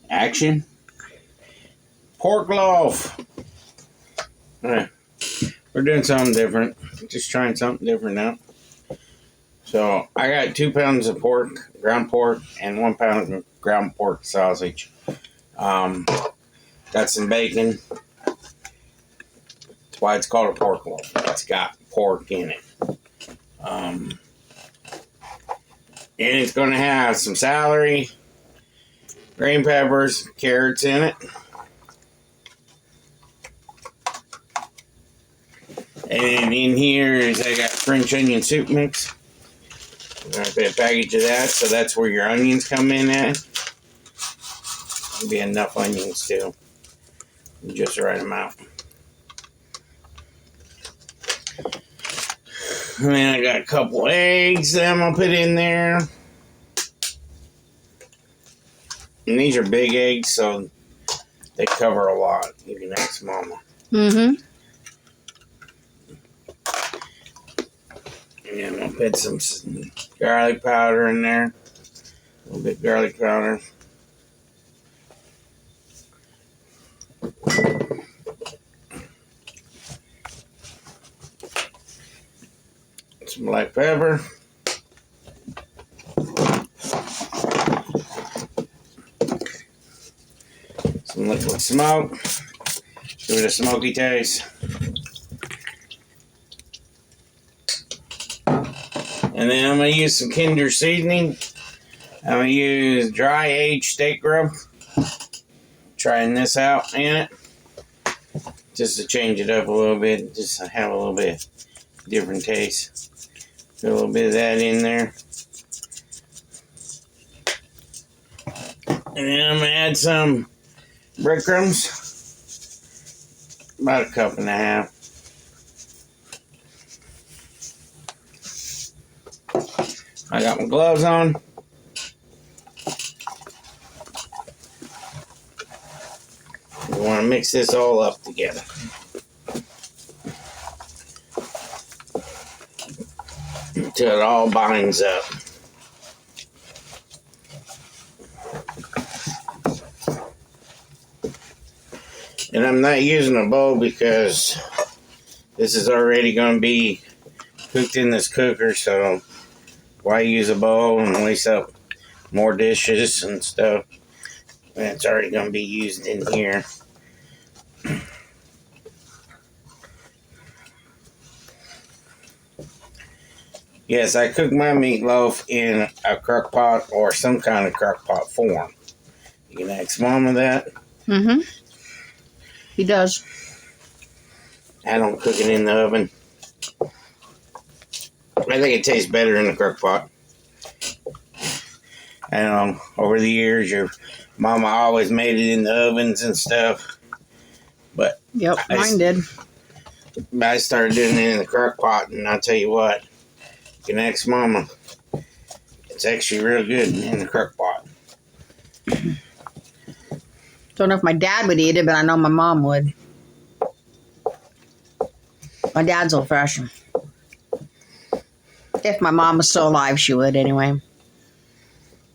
Action. Pork loaf. We're doing something different. Just trying something different now. So I got 2 pounds of pork, ground pork, and 1 pound of ground pork sausage. Got some bacon. That's why it's called a pork loaf. It's got pork in it. And it's going to have some celery, green peppers, carrots in it. And in here is I got French onion soup mix. I'm going to put a package of that, so that's where your onions come in at. There'll be enough onions too. Just the right amount. And then I got a couple eggs that I'm going to put in there. And these are big eggs, so they cover a lot. You can ask Mama. Mm-hmm. And I'm going to put some garlic powder in there. A little bit of garlic powder. Some black pepper. Some liquid smoke. Give it a smoky taste. And then I'm going to use some Kinder seasoning. I'm going to use dry aged steak rub. Trying this out in it. Just to change it up a little bit. Just to have a little bit different taste. Put a little bit of that in there. And then I'm going to add some breadcrumbs. About a cup and a half. I got my gloves on. We want to mix this all up together. Until it all binds up. And I'm not using a bowl because this is already going to be cooked in this cooker, so why use a bowl and waste up more dishes and stuff when it's already going to be used in here. Yes, I cook my meatloaf in a crock pot or some kind of crock pot form. You can ask Mama that. Mm-hmm. He does. I don't cook it in the oven. I think it tastes better in the crock pot. I know, over the years, your Mama always made it in the ovens and stuff. But yep, mine did. I started doing it in the crock pot, and I'll tell you what. You can ask Mama. It's actually real good in the crock pot. Don't know if my dad would eat it, but I know my mom would. My dad's old fashioned. If my mom was still alive, she would anyway.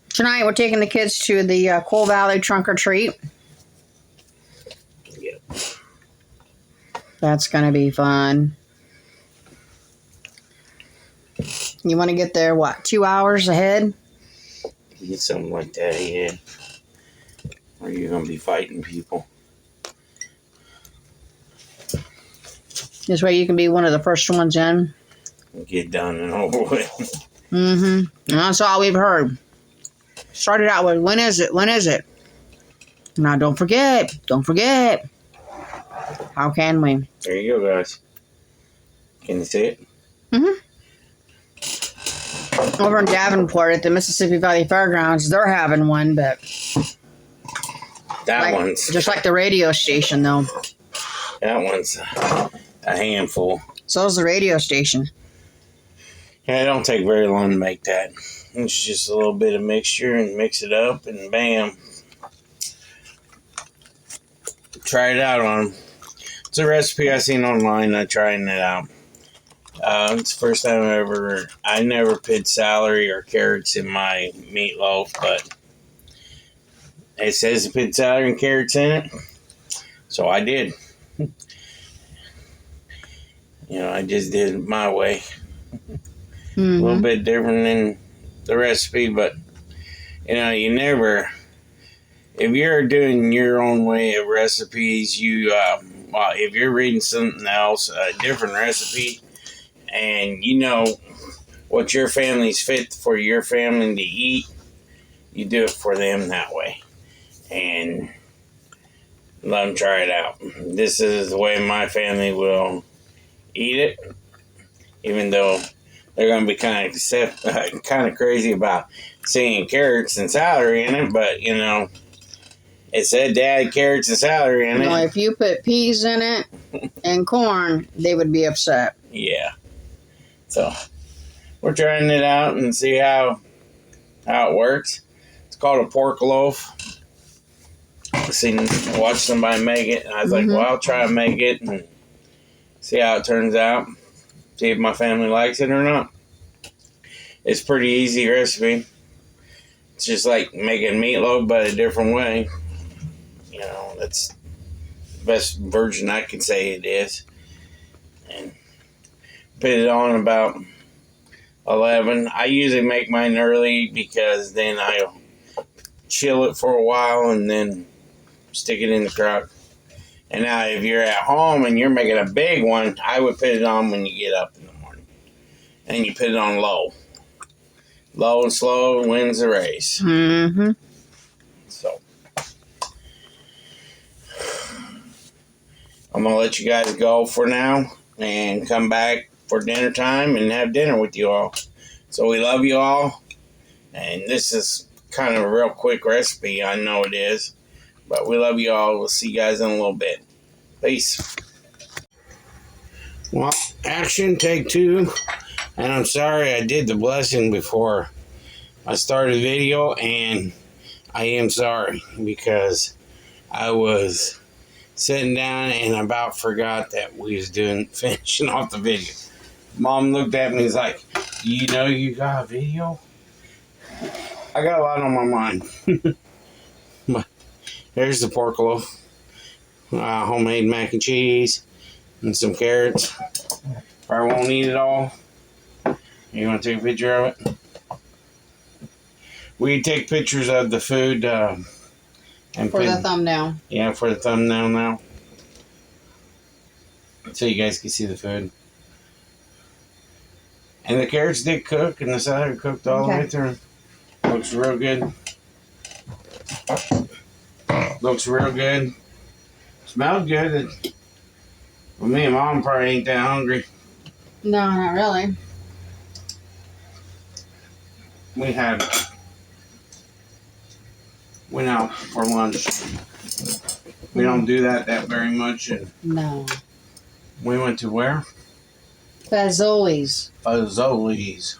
Tonight, we're taking the kids to the Coal Valley Trunk or Treat. Yep. That's going to be fun. You want to get there, what, 2 hours ahead? Something like that, yeah. Or you're going to be fighting people. This way you can be one of the first ones in. Get done and over with. Mm-hmm. And that's all we've heard. Started out with, when is it? When is it? Now, don't forget. Don't forget. How can we? There you go, guys. Can you see it? Mm-hmm. Over in Davenport at the Mississippi Valley Fairgrounds, they're having one, but that one's just like the radio station, though. That one's a handful. So is the radio station. Yeah, it don't take very long to make that. It's just a little bit of mixture and mix it up, and bam. Try it out on them. It's a recipe I seen online. I'm trying it out. It's the first time I never put celery or carrots in my meatloaf, but it says to put celery and carrots in it. So I did. I just did it my way. A little bit different than the recipe, but you never, if you're doing your own way of recipes, if you're reading something else, a different recipe, and you know what your family's fit for your family to eat, you do it for them that way. And let them try it out. This is the way my family will eat it, even though they're going to be kind of crazy about seeing carrots and celery in it, but it said to add carrots and celery in it. If you put peas in it and corn, they would be upset. Yeah. So we're trying it out and see how it works. It's called a pork loaf. Watch somebody make it, and I was like, well, I'll try and make it and see how it turns out. See if my family likes it or not. It's a pretty easy recipe. It's just like making meatloaf, but a different way. That's the best version I can say it is. And put it on about 11. I usually make mine early because then I'll chill it for a while and then stick it in the crock. And now if you're at home and you're making a big one, I would put it on when you get up in the morning. And you put it on low. Low and slow wins the race. So I'm going to let you guys go for now and come back for dinner time and have dinner with you all. So we love you all. And this is kind of a real quick recipe. I know it is. But we love you all. We'll see you guys in a little bit. Peace. Well, action, take 2. And I'm sorry I did the blessing before I started the video. And I am sorry because I was sitting down and about forgot that we was finishing off the video. Mom looked at me and was like, do you know you got a video? I got a lot on my mind. But there's the pork loaf, homemade mac and cheese, and some carrots. Probably won't eat it all. You want to take a picture of it? We take pictures of the food and for the thumbnail. Yeah, for the thumbnail now. So you guys can see the food. And the carrots did cook, and the celery cooked all the way through. Looks real good. Looks real good. Smells good. Well, me and Mom probably ain't that hungry. No, not really. We went out for lunch. We don't do that very much. And no. We went to where? Fazoli's. Fazoli's.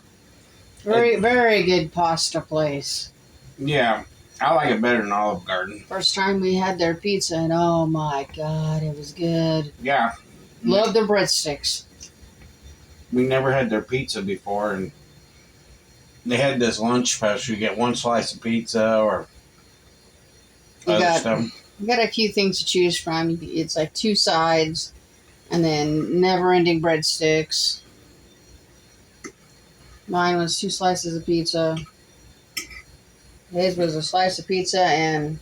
Very, very good pasta place. Yeah. I like it better than Olive Garden. First time we had their pizza, and oh my God, it was good. Yeah. Love their breadsticks. We never had their pizza before, and they had this lunch special. You get one slice of pizza or other stuff. You got a few things to choose from. It's like 2 sides, and then never-ending breadsticks. Mine was 2 slices of pizza. His was a slice of pizza and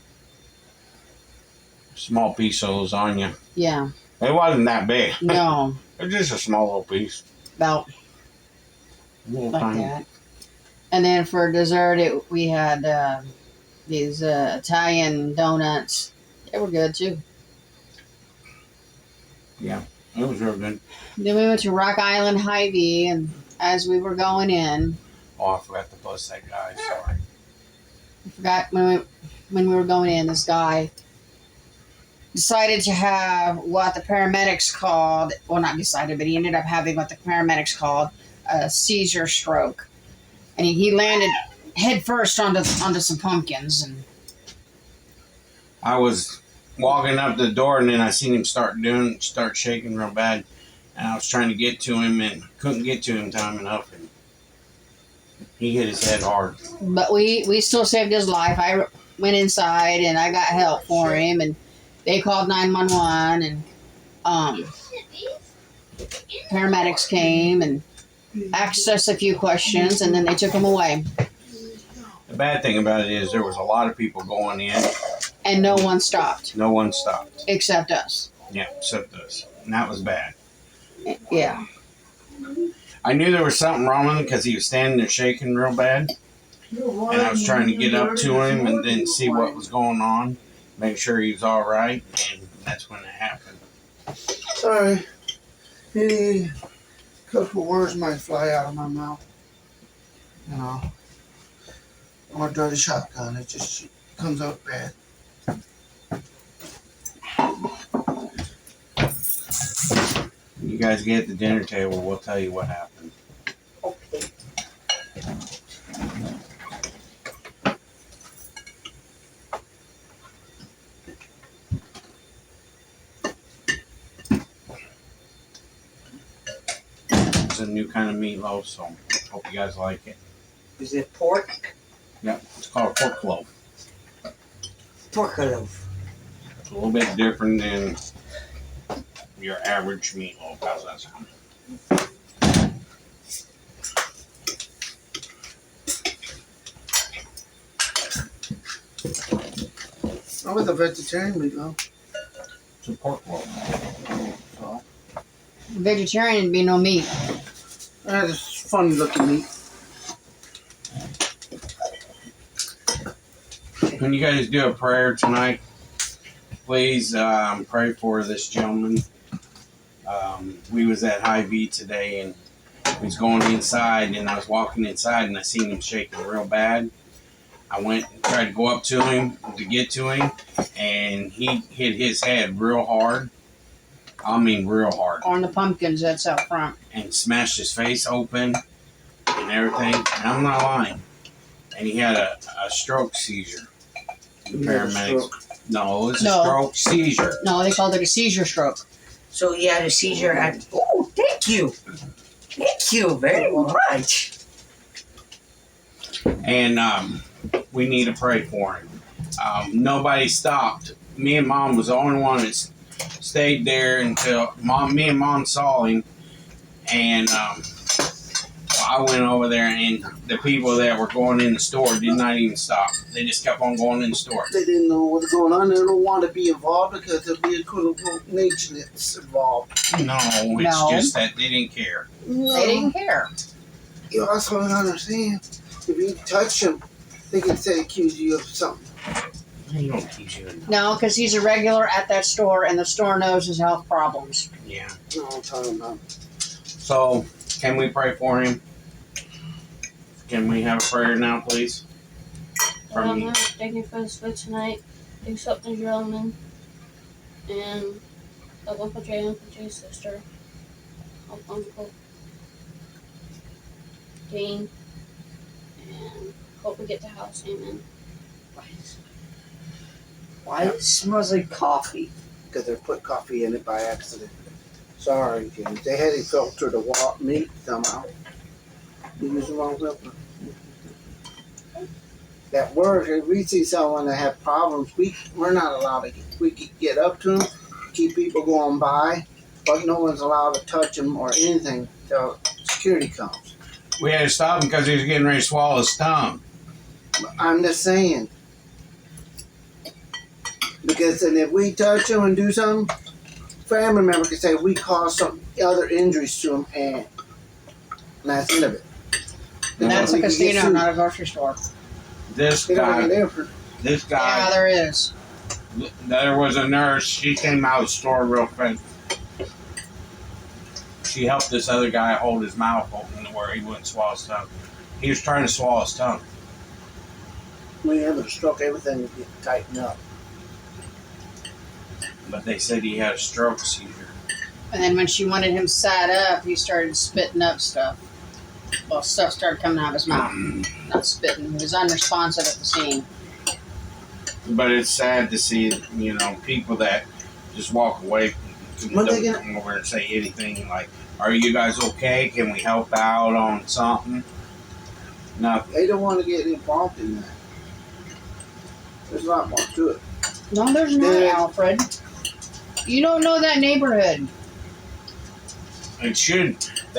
small piece of lasagna. Yeah. It wasn't that big. No. It was just a small little piece. About like tiny. That. And then for dessert, we had these Italian donuts. They were good too. Yeah, it was real good. Then we went to Rock Island Hy-Vee, and as we were going in, I forgot to bust that guy. Sorry. I forgot when we were going in. This guy decided to have what the paramedics called. Well, not decided, but he ended up having what the paramedics called a seizure stroke, and he landed head first onto some pumpkins. And I was walking up the door, and then I seen him start shaking real bad, and I was trying to get to him and couldn't get to him time enough, and he hit his head hard. But we still saved his life. went inside and I got help for him, and they called 911, and paramedics came and asked us a few questions, and then they took him away. The bad thing about it is there was a lot of people going in. And no one stopped. No one stopped. Except us. Yeah, except us. And that was bad. Yeah. I knew there was something wrong with him because he was standing there shaking real bad. And I was trying to get up to him and then see what was going on. Make sure he was all right. And that's when it happened. Sorry. A couple words might fly out of my mouth. You know. I'm a dirty shotgun. It just comes out bad. You guys get at the dinner table, we'll tell you what happened. Okay. It's a new kind of meatloaf, so hope you guys like it. Is it pork? Yep, it's called a pork loaf. Pork loaf. It's a little bit different than your average meatloaf. How's that sound? I'm with a vegetarian meatloaf. It's a pork loaf. So, Vegetarian would be no meat. it's funny looking meat. When you guys do a prayer tonight, please pray for this gentleman. We was at Hy-Vee today, and we was going inside, and I was walking inside, and I seen him shaking real bad. I went and tried to go up to him to get to him, and he hit his head real hard. I mean real hard. On the pumpkins that's out front. And smashed his face open and everything. And I'm not lying. And he had a stroke seizure. The paramedics. No, it was a stroke seizure. No, they called it a seizure stroke. So he had a seizure at. Oh, thank you. Thank you very much. And we need to pray for him. Nobody stopped. Me and Mom was the only one that stayed there until me and Mom saw him. And I went over there, and the people that were going in the store did not even stop. They just kept on going in the store. They didn't know what's going on. They don't want to be involved because there'll be a quote nature that's involved. No, it's just that they didn't care. No. They didn't care. You also don't understand. If you touch them, they can say accuse you of something. They don't teach you enough. No, because he's a regular at that store, and the store knows his health problems. Yeah. No, I'm talking about. So, can we pray for him? Can we have a prayer now, please? From you. Thank you for this food tonight. Accept the gentleman. And love Uncle Jay, Uncle Jay's sister. Uncle Dean. And hope we get to house. Amen. Why it smells like coffee? Because they put coffee in it by accident. Sorry, James. They had it filter the meat somehow. You use the wrong filter. That word, if we see someone that have problems, we're not allowed to we can get up to them, keep people going by, but no one's allowed to touch them or anything until security comes. We had to stop him because he was getting ready to swallow his tongue. I'm just saying. Because and if we touch them and do something, family member can say we caused some other injuries to them, and that's the end of it. And that's a We can get casino, sued. not a grocery store. This They don't guy, get there for this Yeah, guy, there is. there was a nurse. She came out of the store real fast. She helped this other guy hold his mouth open where he wouldn't swallow his tongue. He was trying to swallow his tongue. when you have a stroke, everything will get tightened up. But they said he had a stroke seizure. And then when she wanted him sat up, he started spitting up stuff. Well, stuff started coming out of his mouth. Not spitting. He was unresponsive at the scene. But it's sad to see, people that just walk away and Well, don't they come over and say anything like, "Are you guys okay? Can we help out on something?" Nothing. They don't want to get involved in that. There's a lot more to it. No, there's not, Yeah. Alfred. You don't know that neighborhood. They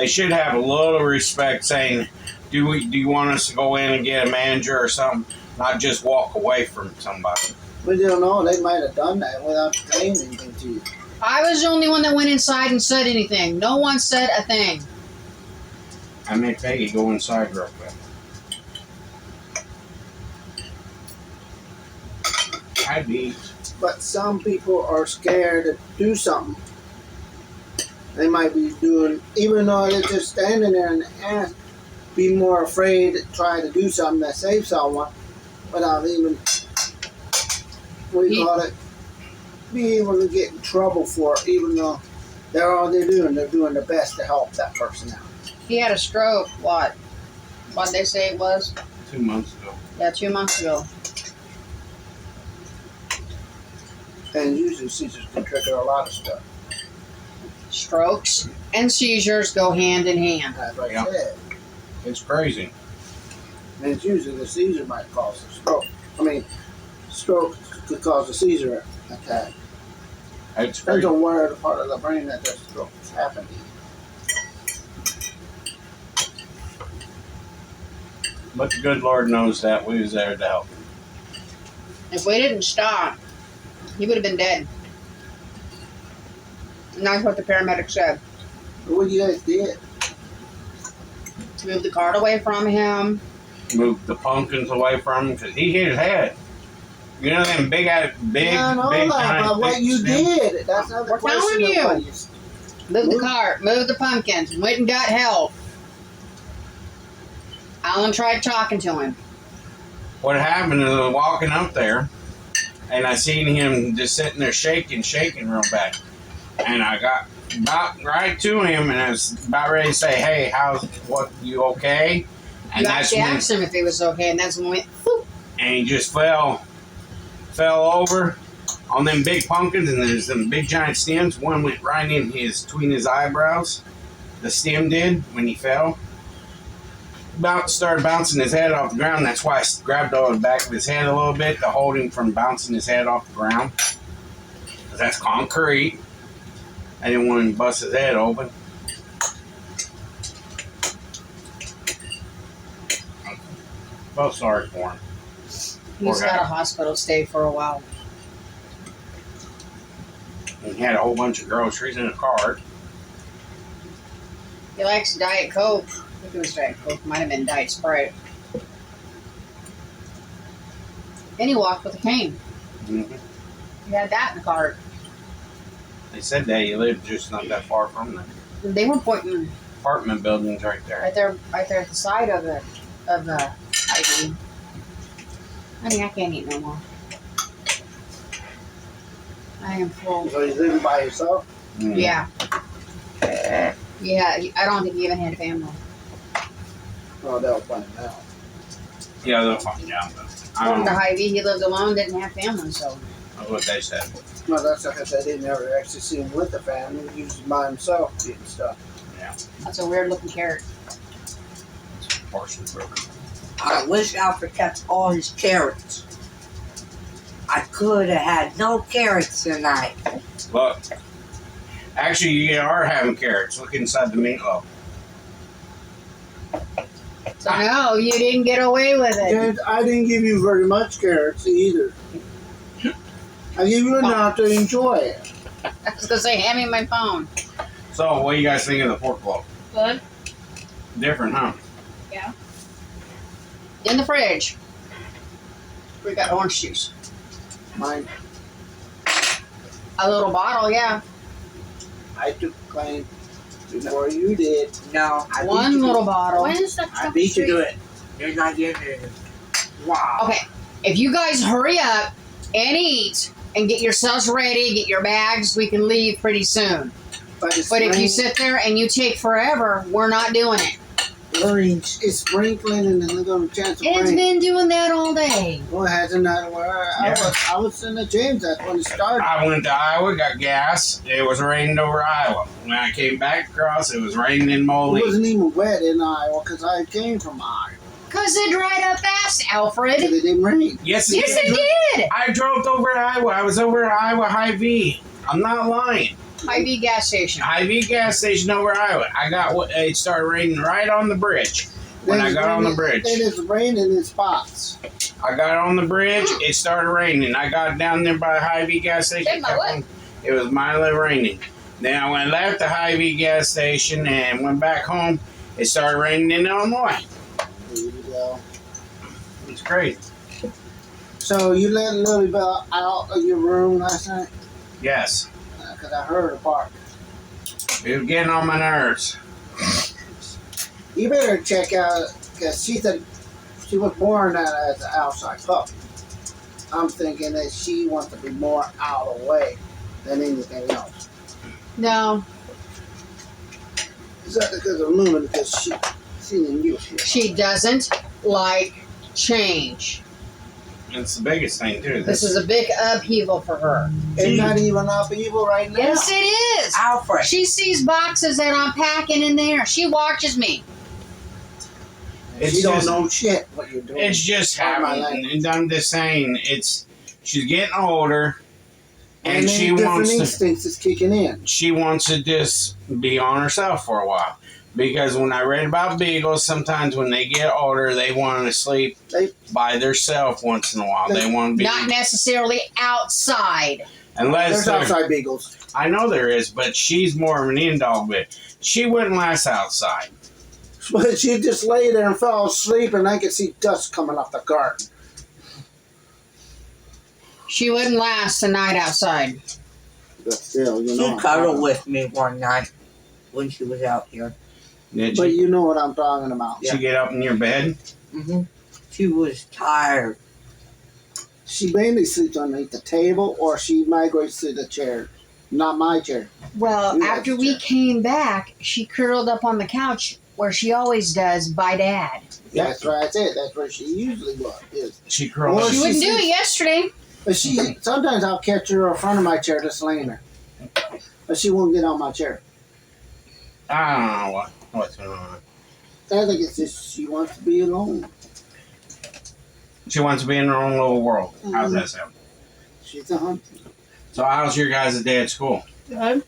should have a little respect saying, do you want us to go in and get a manager or something? Not just walk away from somebody. We don't know. They might have done that without saying anything to you. I was the only one that went inside and said anything. No one said a thing. I made Peggy go inside real quick. I'd be. But some people are scared to do something. They might be doing, even though they're just standing there and ask, be more afraid to try to do something that saves someone without even, be able to get in trouble for it, even though they're doing their best to help that person out. He had a stroke, what they say it was? 2 months ago. Yeah, 2 months ago. And usually seizures can trigger a lot of stuff. Strokes and seizures go hand in hand. That's what Yeah. I said. It's crazy. And it's usually the seizure might cause a stroke. Stroke could cause a seizure attack. It's Depends crazy. on where the part of the brain that the stroke is happening. But the good Lord knows that we was there to help. If we didn't stop, he would have been dead. And that's what the paramedic said. What you guys did? Move the cart away from him. Moved the pumpkins away from him because he hit his head. You know them big, Yeah, I know that, giant, but what big you stems? did, that's not the We're question. telling of you. what Move the cart. Move the pumpkins. Went and got help. Alan tried talking to him. What happened is I was walking up there, and I seen him just sitting there shaking real bad. And I got about right to him, and I was about ready to say, "Hey, you okay?" And You that's actually when, asked him if he was okay, and that's when we went, whoop. and he just fell over on them big pumpkins, and there's them big giant stems. One went right in between his eyebrows. The stem did when he fell. Started bouncing his head off the ground. That's why I grabbed over the back of his head a little bit to hold him from bouncing his head off the ground. 'Cause that's concrete. I didn't want him to bust his head open. Felt sorry for him. He's Poor got guy. a hospital stay for a while. He had a whole bunch of groceries in a cart. He likes Diet Coke. I think it was Diet Coke. Might have been Diet Sprite. Then he walked with a cane. Mhm. He had that in the cart. They said that he lived just not that far from them. They were pointing Apartment buildings right there. right there at the side of the ID. Honey, I can't eat no more. I am full. So he's living by himself? Mhm. Yeah. Yeah, I don't think he even had a family. Oh, they'll find out. Yeah, they'll find out. But I don't According to know. Hy-Vee, he lived alone, didn't have family, so. That's what they said. No, that's like I said, they never actually see him with the family. He usually by himself getting stuff. That's a weird looking carrot. Portion broken. I wish Alfred kept all his carrots. I could have had no carrots tonight. Look. Actually, you are having carrots. Look inside the meatloaf. So no, you didn't get away with it. And I didn't give you very much carrots either. I gave you enough to enjoy it. I was gonna say, hand me my phone. So, what do you guys think of the pork loaf? Good. Different, huh? In the fridge. We got orange juice. Mine, A little bottle, yeah. I took claim before you did. No, I beat One you little to bottle. When is the I truck beat you to street? it. You're not getting it. Wow. Okay, if you guys hurry up and eat and get yourselves ready, get your bags, we can leave pretty soon. But it's But if you spring- sit there and you take forever, we're not doing it. it's sprinkling and then there's a chance of It's rain. been doing that all day. Well, it hasn't not where Yeah. I was in the James. That's when it started. I went to Iowa, got gas. It was raining over Iowa. When I came back across, it was raining in It Moline. wasn't even wet in Iowa because I came from Iowa. Because it dried up fast, Alfred. Because it didn't rain. Yes, Yes, it did. I drove over to Iowa. I was over at Iowa Hy-Vee. I'm not lying. Hy-Vee gas station. Hy-Vee gas station over Iowa. It started raining right on the bridge. When I got on the bridge. It is raining in spots. I got on the bridge. It started raining. I got down there by Hy-Vee gas station. It was mildly raining. Then when I left the Hy-Vee gas station and went back home, it started raining in Illinois. There you go. It's crazy. So you let Lily Bell out of your room last night? Yes. Because I heard her bark. It was getting on my nerves. You better check out, because she said she was born as an outside pup. I'm thinking that she wants to be more out of the way than anything else. No, Is that because of Luna? Because she didn't use it. she doesn't like change. It's the biggest thing, too. This is a big upheaval for her. It's not even up evil right now. Yes, it is. Alfred. She sees boxes that I'm packing in there. She watches me. It's She don't just- know shit what you're doing. It's just Pardon my happening. language. And I'm just saying, she's getting older, and then she different wants to. instincts is kicking in. She wants to just be on herself for a while. Because when I read about beagles, sometimes when they get older, they want to sleep by themselves once in a while. They want to be Not necessarily outside. unless There's outside beagles. I know there is, but she's more of an in-dog. But she wouldn't last outside. But she just lay there and fell asleep, and I could see dust coming off the garden. She wouldn't last a night outside. But still, you know. She cuddled with me one night when she was out here. Did But she? you know what I'm talking about. She get up in your bed? She was tired. She mainly sleeps underneath the table, or she migrates to the chair. Not my chair. Well, You after like we that. came back, she curled up on the couch where she always does by Dad. Yeah. That's right. I said that's where she usually is. She curled Or up. She wouldn't do sees- it yesterday. But she sometimes I'll catch her in front of my chair just laying there. But she won't get on my chair. I don't know what's going on. I think it's just she wants to be alone. She wants to be in her own little world. How's that sound? She's a hunter. So how's your guys' day at school? Good.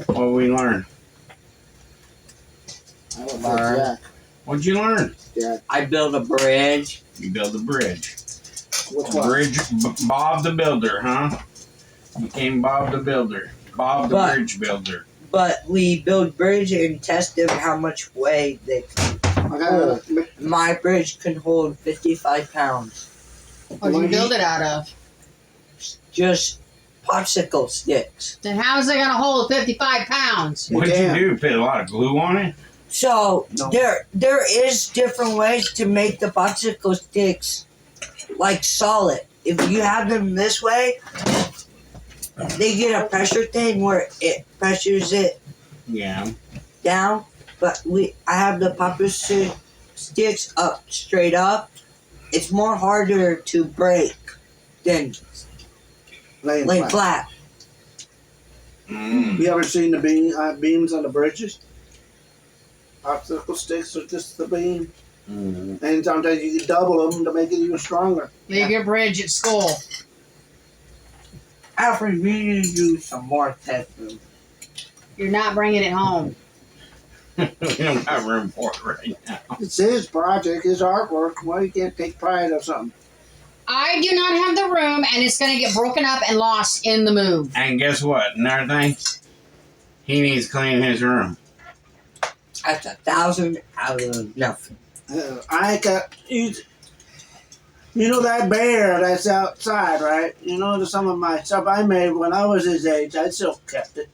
What did we learn? I would Learn. Jack. What'd you learn? Jack. I built a bridge. You build a bridge. Which one? Bridge, Bob the Builder, huh? Became Bob the Builder. Bob the But- Bridge Builder. But we built bridge and tested how much weight they I got My bridge can hold 55 pounds. What did you build it out of? Just popsicle sticks. Then how is it going to hold 55 pounds? What'd can. you do? Put a lot of glue on it? So No. there is different ways to make the popsicle sticks like solid. If you have them this way, they get a pressure thing where it pressures it Yeah. down. But I have the popsicle sticks up straight up. It's more harder to break than laying lay flat. flat. Mm. You ever seen the beams on the bridges? Popsicle sticks are just the beam. Mm. And sometimes you can double them to make it even stronger. Leave your bridge at school. Alfred, we need to do some more testing. You're not bringing it home. We don't have room for it right now. It's his project, his artwork. Why you can't take pride of something? I do not have the room, and it's going to get broken up and lost in the move. And guess what? Another thing, he needs to clean his room. That's 1,000 out of nothing. I got you know that bear that's outside, right? You know some of my stuff I made when I was his age. I still kept it.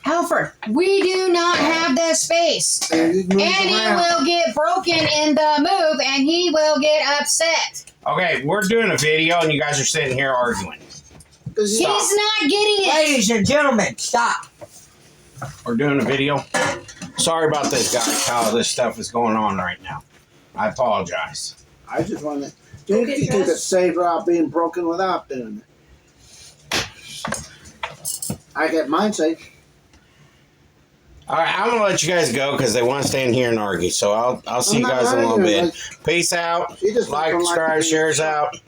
Alfred, we do not have the space. And it moves And it around. will get broken in the move, and he will get upset. Okay, we're doing a video and you guys are sitting here arguing. 'Cause Stop. He's not getting it. Ladies and gentlemen, stop. We're doing a video. Sorry about this, guys, how this stuff is going on right now. I apologize. I just want to keep it safe without being broken without doing it. I get mine safe. All right, I'm gonna let you guys go because they want to stay in here and argue. So I'll see you I'm not guys in a little arguing, bit. Peace out. She just Like, don't like subscribe, to be shares shot. out.